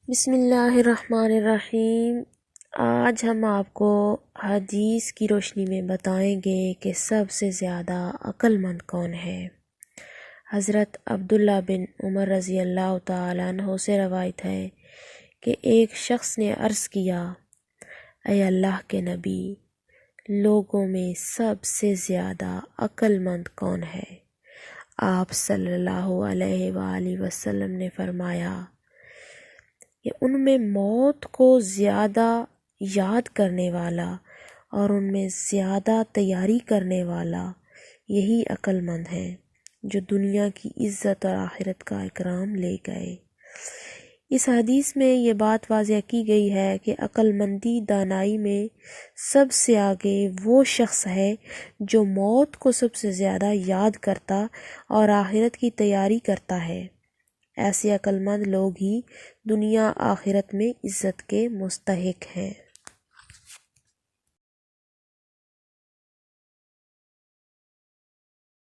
بسم اللہ الرحمن الرحیم۔ آج ہم آپ کو حدیث کی روشنی میں بتائیں گے کہ سب سے زیادہ عقل مند کون ہے۔ حضرت عبداللہ بن عمر رضی اللہ تعالیٰ عنہ سے روایت ہے کہ ایک شخص نے عرض کیا، اے اللہ کے نبی، لوگوں میں سب سے زیادہ عقل مند کون ہے؟ آپ صلی اللہ علیہ وآلہ وسلم نے فرمایا کہ ان میں موت کو زیادہ یاد کرنے والا اور ان میں زیادہ تیاری کرنے والا یہی عقل مند ہیں جو دنیا کی عزت اور آخرت کا اکرام لے گئے۔ اس حدیث میں یہ بات واضح کی گئی ہے کہ عقل مندی دانائی میں سب سے آگے وہ شخص ہے جو موت کو سب سے زیادہ یاد کرتا اور آخرت کی تیاری کرتا ہے۔ ایسے عقل مند لوگ ہی دنیا آخرت میں عزت کے مستحق ہیں۔